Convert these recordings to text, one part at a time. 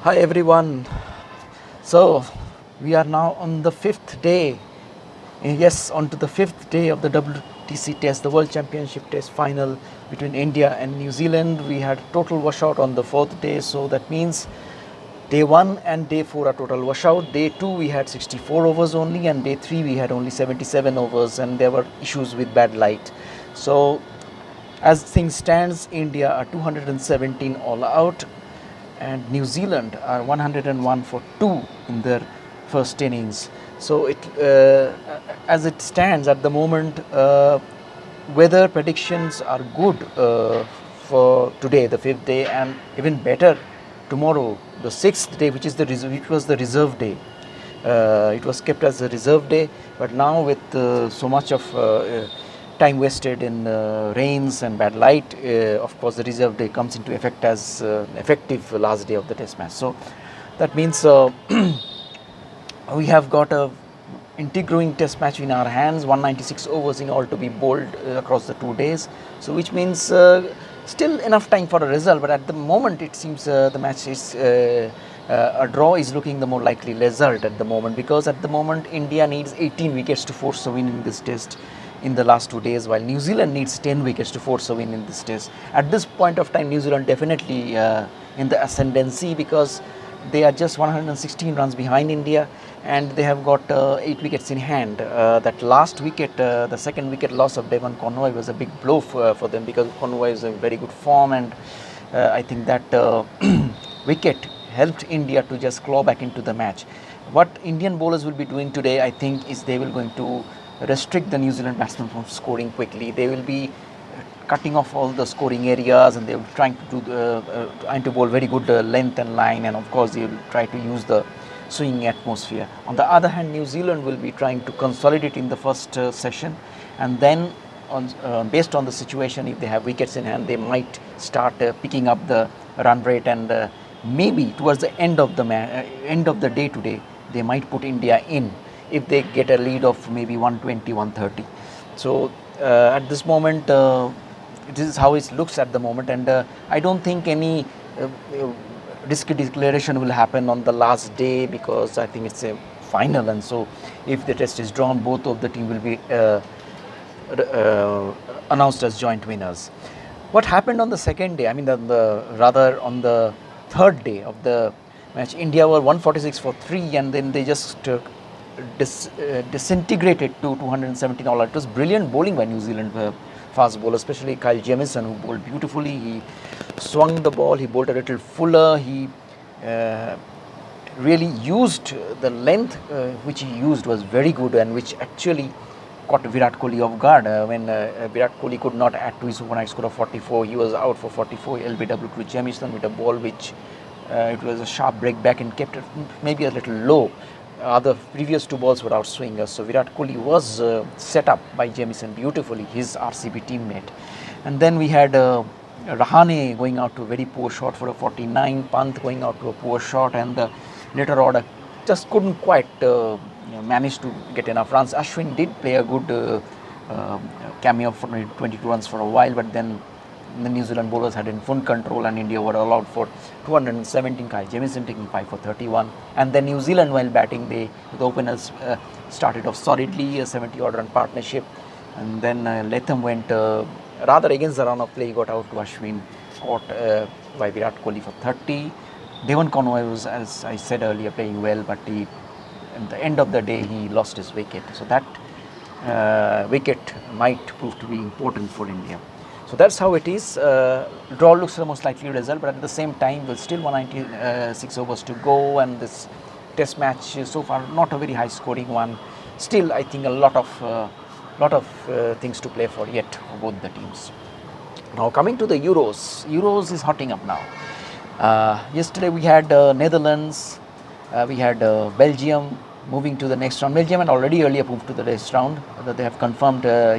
Hi everyone. So we are now on the fifth day. Yes, on to the fifth day of the WTC Test, the World Championship Test final between India and New Zealand. We had total washout on the fourth day, so that means day 1 and day 4 are total washout. Day 2 we had 64 overs only, and day 3 we had only 77 overs, and there were issues with bad light. So as things stands, India are 217 all out, and New Zealand are 101 for 2 in their first innings. So as it stands at the moment, weather predictions are good for today, the fifth day, and even better tomorrow, the sixth day, which was the reserve day. It was kept as a reserve day, but now with so much of time wasted in rains and bad light, of course the reserve day comes into effect as effective last day of the test match. So that means we have got a integrating test match in our hands, 196 overs in all to be bowled across the 2 days. So which means still enough time for a result, but at the moment it seems the match is a draw is looking the more likely result at the moment, because at the moment India needs 18 wickets to force a win in this test in the last 2 days, while New Zealand needs 10 wickets to force a win in this test. At this point of time, New Zealand definitely in the ascendancy, because they are just 116 runs behind India, and they have got 8 wickets in hand. That last wicket, the second wicket loss of Devon Conway, was a big blow for them, because Conway is in very good form, and I think that wicket helped India to just claw back into the match. What Indian bowlers will be doing today, I think, is they will going to restrict the New Zealand batsmen from scoring quickly. They will be cutting off all the scoring areas, and they will trying to trying to bowl very good length and line, and of course they will try to use the swinging atmosphere. On the other hand, New Zealand will be trying to consolidate in the first session, and then based on the situation, if they have wickets in hand, they might start picking up the run rate, and maybe towards the end of the end of the day today, they might put India in if they get a lead of maybe 120, 130. So at this moment, this is how it looks at the moment, and I don't think any risk declaration will happen on the last day, because I think it's a final, and so if the test is drawn, both of the team will be announced as joint winners. What happened on the second day? I mean, rather on the third day of the match, India were 146 for 3, and then they just disintegrated to 217 all out. It was brilliant bowling by New Zealand fast bowler, especially Kyle Jamieson, who bowled beautifully. He swung the ball, he bowled a little fuller, he really used the length which he used was very good, and which actually caught Virat Kohli off guard when Virat Kohli could not add to his overnight score of 44. He was out for 44 LBW to Jamieson with a ball which it was a sharp break back and kept it maybe a little low. Other previous 2 balls were outswingers, so Virat Kohli was set up by Jamieson beautifully, his RCB teammate. And then we had Rahane going out to a very poor shot for a 49, Pant going out to a poor shot, and the later order just couldn't quite manage to get enough runs. Ashwin did play a good cameo for 22 runs for a while, but then the New Zealand bowlers had in full control, and India were allowed for 217. Kyle Jamieson taking 5 for 31, and then New Zealand, while batting, the openers started off solidly, a 70-odd run partnership, and then Latham went rather against the run of play. He got out to Ashwin, caught by Virat Kohli for 30. Devon Conway was, as I said earlier, playing well, but at the end of the day he lost his wicket. So that wicket might prove to be important for India. So that's how it is. Draw looks the most likely result, but at the same time, there's still 196 overs to go, and this test match is so far not a very high scoring one. Still, I think a lot of things to play for yet for both the teams. Now coming to the Euros. Euros is hotting up now. Yesterday we had Netherlands, we had Belgium moving to the next round. Belgium had already earlier moved to the next round. They have confirmed after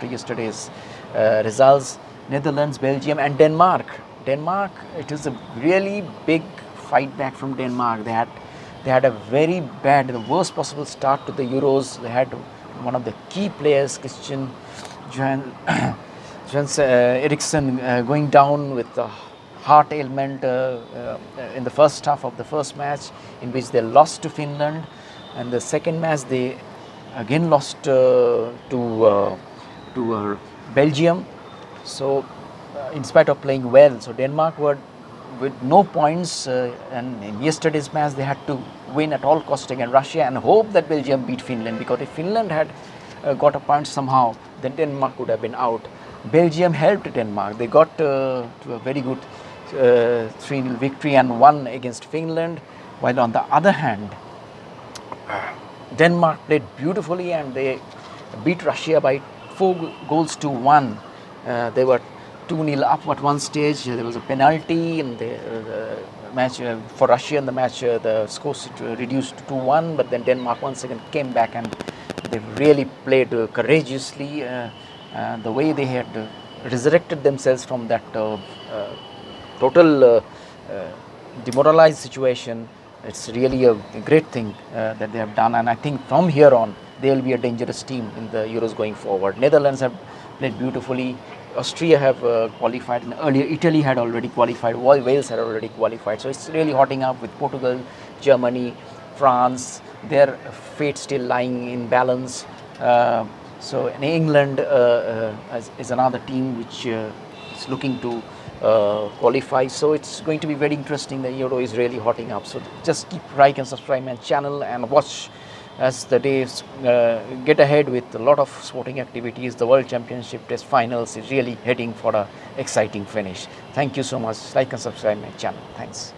yesterday's results. Netherlands, Belgium, and Denmark. Denmark, it is a really big fight back from Denmark. They had a very bad, the worst possible start to the Euros. They had one of the key players, Christian Eriksen, going down with heart ailment in the first half of the first match, in which they lost to Finland, and the second match they again lost to Belgium. So, in spite of playing well, so Denmark were with no points, and in yesterday's match they had to win at all cost against Russia and hope that Belgium beat Finland, because if Finland had got a point somehow, then Denmark would have been out. Belgium helped Denmark. They got to a very good 3-0 victory and won against Finland, while on the other hand, Denmark played beautifully and they beat Russia by 4-1. They were 2-0 up at one stage. There was a penalty in the match for Russia. In the match, the score reduced to 2-1, but then Denmark once again came back and they really played courageously. The way they had resurrected themselves from that total demoralized situation, it's really a great thing that they have done, and I think from here on they will be a dangerous team in the Euros going forward. Netherlands have played beautifully. Austria have qualified, and earlier Italy had already qualified. Wales had already qualified. So it's really hotting up with Portugal, Germany, France. Their fate still lying in balance. So in England is another team which is looking to qualify. So it's going to be very interesting. The Euro is really hotting up. So just keep like and subscribe my channel and watch as the days get ahead with a lot of sporting activities. The World Championship Test Finals is really heading for an exciting finish. Thank you so much. Like and subscribe my channel. Thanks.